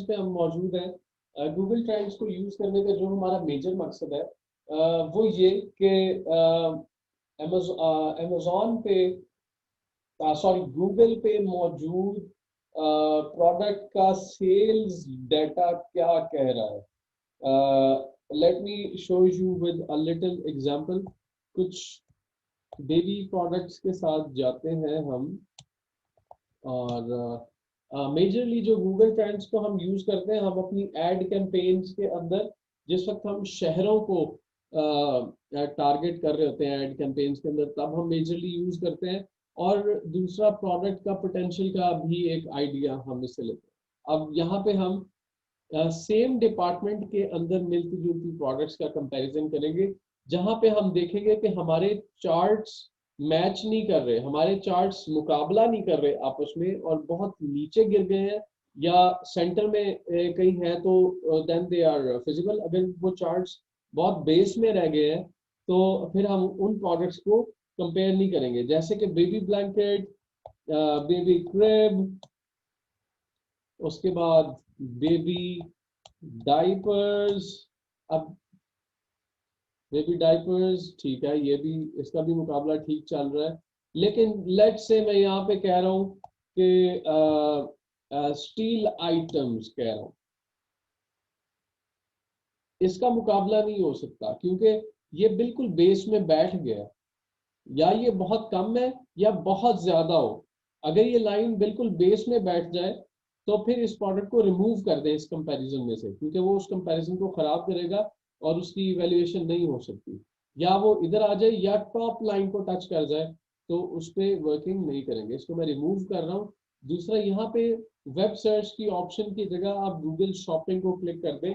Trends पे हम मौजूद हैं। गूगल ट्रेंड्स को यूज करने का जो हमारा मेजर मकसद है वो ये कि अमेजोन पे, सॉरी गूगल पे मौजूद प्रोडक्ट का सेल्स डाटा क्या कह रहा है। Let me show you with a little example. कुछ बेबी प्रोडक्ट्स के साथ जाते हैं हम, और मेजरली जो गूगल ट्रेंड्स को हम यूज करते हैं हम अपनी एड कैंपेन्स के अंदर, जिस वक्त हम शहरों को टारगेट कर रहे होते हैं एड कैंपेन्स के अंदर, तब हम मेजरली यूज करते हैं। और दूसरा प्रोडक्ट का पोटेंशियल का भी एक आइडिया हम इससे लेते हैं। अब यहाँ पे हम सेम डिपार्टमेंट के अंदर मिलती जुलती प्रोडक्ट्स का कंपैरिजन करेंगे, जहां पे हम देखेंगे कि हमारे चार्ट्स मैच नहीं कर रहे, हमारे चार्ट्स मुकाबला नहीं कर रहे आपस में, और बहुत नीचे गिर गए हैं या सेंटर में कहीं है, तो देन दे आर फिजिबल। अगर वो चार्ट्स बहुत बेस में रह गए हैं तो फिर हम उन प्रोडक्ट्स को कंपेयर नहीं करेंगे, जैसे कि बेबी ब्लैंकेट, बेबी क्रिब, उसके बाद बेबी डाइपर्स। अब बेबी डाइपर्स ठीक है, ये भी, इसका भी मुकाबला ठीक चल रहा है, लेकिन लेट से मैं यहाँ पे कह रहा हूँ कि स्टील आइटम्स कह रहा हूँ, इसका मुकाबला नहीं हो सकता क्योंकि ये बिल्कुल बेस में बैठ गया, या ये बहुत कम है या बहुत ज्यादा हो। अगर ये लाइन बिल्कुल बेस में बैठ जाए तो फिर इस प्रोडक्ट को रिमूव कर दें इस कंपैरिजन में से, क्योंकि वो उस कंपैरिजन को खराब करेगा और उसकी इवैल्यूएशन नहीं हो सकती। या वो इधर आ जाए या टॉप लाइन को टच कर जाए तो उस पर वर्किंग नहीं करेंगे। इसको मैं रिमूव कर रहा हूँ। दूसरा, यहाँ पे वेब सर्च की ऑप्शन की जगह आप गूगल शॉपिंग को क्लिक कर दें।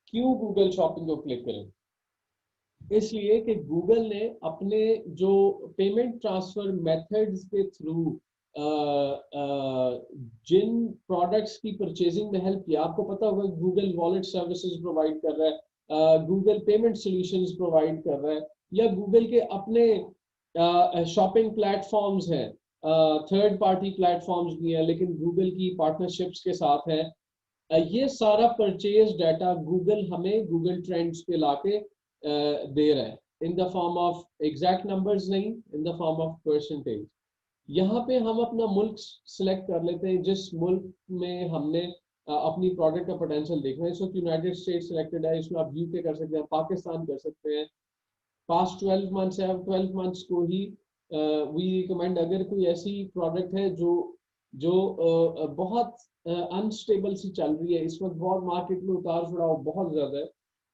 क्यों गूगल शॉपिंग को क्लिक करें? इसलिए कि गूगल ने अपने जो पेमेंट ट्रांसफर मेथड्स के थ्रू जिन प्रोडक्ट्स की परचेजिंग में हेल्प किया, आपको पता होगा गूगल वॉलेट सर्विसेज प्रोवाइड कर रहा है, गूगल पेमेंट सॉल्यूशंस प्रोवाइड कर रहा है, या गूगल के अपने शॉपिंग प्लेटफॉर्म्स हैं, थर्ड पार्टी प्लेटफॉर्म्स भी हैं लेकिन गूगल की पार्टनरशिप्स के साथ है। ये सारा परचेज डाटा गूगल हमें गूगल ट्रेंड्स पे लाके दे रहा है, in the form of exact numbers नहीं, in the form of percentage. यहाँ पे हम अपना मुल्क सिलेक्ट कर लेते हैं, जिस मुल्क में हमने अपनी प्रोडक्ट का पोटेंशियल देखना है। इस वक्त यूनाइटेड स्टेट्स सिलेक्टेड है, इसमें आप यूके कर सकते हैं, पाकिस्तान कर सकते हैं। पास्ट 12 मंथ्स है, 12 मंथ्स को ही वी रिकमेंड। अगर कोई ऐसी प्रोडक्ट है जो जो बहुत अनस्टेबल सी चल रही है इस वक्त, बहुत मार्केट में उतार चढ़ाव बहुत ज्यादा है,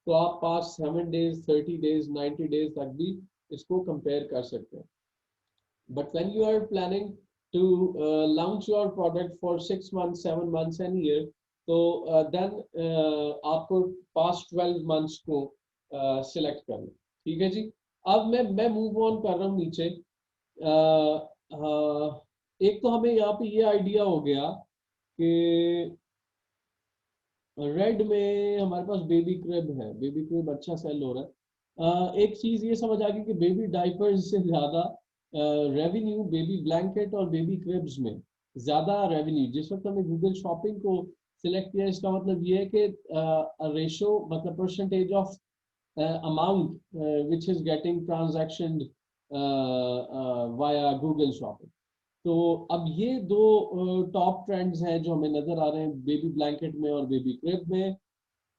तो आप पास 7 डेज, 30 डेज, 90 डेज तक भी इसको कंपेयर कर सकते हैं। But when you are planning to launch your product for 6 months, 7 months and year, तो then आपको past 12 months को select करना। ठीक है जी। अब मैं मूव ऑन कर रहा हूँ नीचे। एक तो हमें यहाँ पे ये आइडिया हो गया कि रेड में हमारे पास बेबी क्रिब है, बेबी क्रिब अच्छा सेल हो रहा है। एक चीज ये समझ आ गई कि बेबी डाइपर्स से ज्यादा रेवेन्यू बेबी ब्लैंकेट और बेबी क्रिब्स में ज्यादा रेवेन्यू। जिस वक्त हमने गूगल शॉपिंग को सिलेक्ट किया, इसका मतलब ये है कि रेशो, मतलब percentage of amount which is getting transactioned via Google Shopping। तो अब ये दो टॉप ट्रेंड्स हैं जो हमें नजर आ रहे हैं बेबी ब्लैंकेट में और बेबी क्रिब में।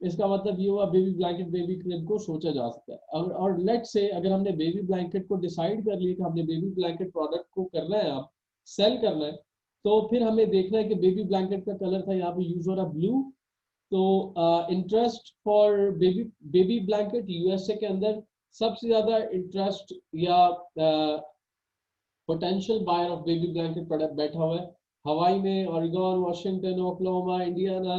इसका मतलब ये हुआ बेबी ब्लैंकेट बेबी क्रिब को सोचा जा सकता है। और लेट से अगर हमने बेबी ब्लैंकेट को डिसाइड कर लिया कि हमने बेबी ब्लैंकेट प्रोडक्ट को करना है, अब सेल करना है, तो फिर हमें देखना है कि बेबी ब्लैंकेट का कलर था यहाँ पे यूज हो रहा ब्लू। तो interest for baby blanket USA के अंदर सबसे ज्यादा इंटरेस्ट या potential buyer of baby blanket product बैठा हुआ है हवाई में, Oregon, Washington, Oklahoma, Indiana,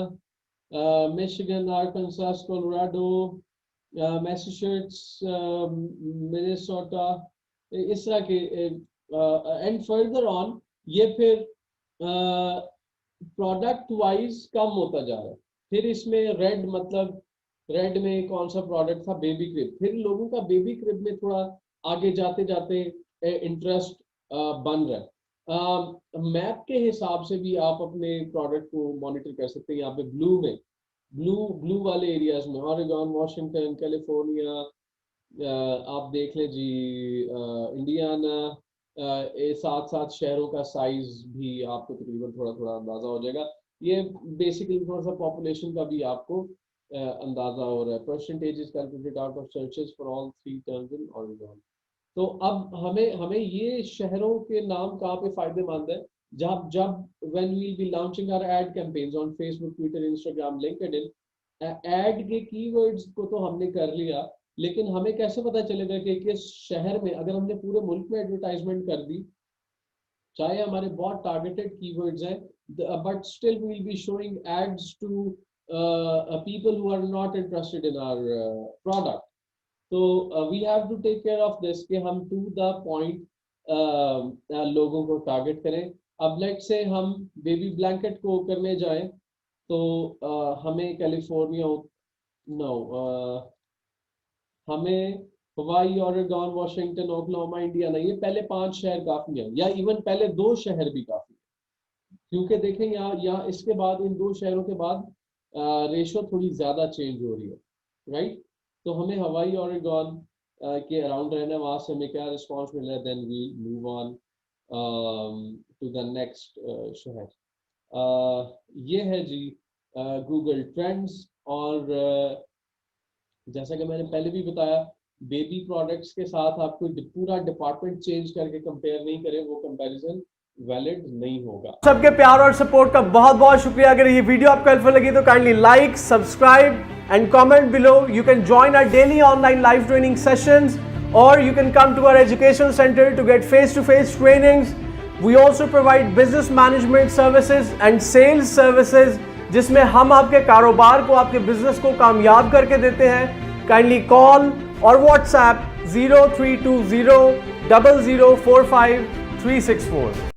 Michigan, Arkansas, Colorado, Massachusetts, Minnesota, इस तरह के। एंड फर्दर ऑन ये फिर प्रोडक्ट वाइज कम होता जा रहा है। फिर इसमें रेड, मतलब रेड में कौन सा प्रोडक्ट था? Baby crib. फिर लोगों का बेबी क्रिब में थोड़ा आगे जाते जाते इंटरेस्ट बन रहा है। मैप के हिसाब से भी आप अपने प्रोडक्ट को मॉनिटर कर सकते हैं। यहाँ पे ब्लू में, ब्लू वाले एरियाज में, ऑरेगॉन, वॉशिंगटन, कैलिफोर्निया, आप देख लें जी, इंडियाना, साथ साथ शहरों का साइज भी आपको तकरीबन थोड़ा थोड़ा अंदाजा हो जाएगा। ये बेसिकली थोड़ा सा पॉपुलेशन का भी आपको अंदाजा हो रहा है। Percentage is calculated out of searches for all 3 terms in Oregon. तो अब हमें हमें ये शहरों के नाम कहाँ पे फायदेमंद है, जब जब when we will be launching our ad campaigns on Facebook, Twitter, Instagram, LinkedIn, ad के कीवर्ड्स को तो हमने कर लिया, लेकिन हमें कैसे पता चलेगा कि किस शहर में, अगर हमने पूरे मुल्क में एडवर्टाइजमेंट कर दी, चाहे हमारे बहुत टारगेटेड कीवर्ड्स हैं, but still we will be showing ads to people who are not interested in our product. So we have to take care of this कि हम to the point लोगों को टारगेट करें। अब लेट से हम baby blanket को करने जाएं तो हमें कैलिफोर्निया, हमें हवाई, ऑरेगॉन, वॉशिंगटन, ओक्लाहोमा, इंडियाना, ये पहले 5 शहर काफी हैं, या इवन पहले 2 शहर भी काफी है, क्योंकि देखें यहाँ इसके बाद, इन 2 शहरों के बाद रेशो थोड़ी ज्यादा चेंज हो रही है, राइट। तो हमें हवाई, ऑरेगॉन के अराउंड रहना, वहां से हमें क्या रिस्पॉन्स मिल रहा है, then we move on to the next शहर। ये है जी गूगल ट्रेंड्स। और जैसा कि मैंने पहले भी बताया, बेबी प्रोडक्ट्स के साथ आपको पूरा डिपार्टमेंट चेंज करके कंपेयर नहीं करें, वो कंपैरिजन वैलिड नहीं होगा। सबके प्यार और सपोर्ट का बहुत बहुत शुक्रिया। अगर ये वीडियो आपको हेल्पफुल लगी तो kindly like, subscribe and comment below. You can join our daily online live training sessions, और you can come to our education center to get face-to-face trainings. We also provide business management services and sales services, जिसमें हम आपके कारोबार को, आपके business को कामयाब करके देते हैं। काइंडली कॉल और व्हाट्सएप 0320 0045 364।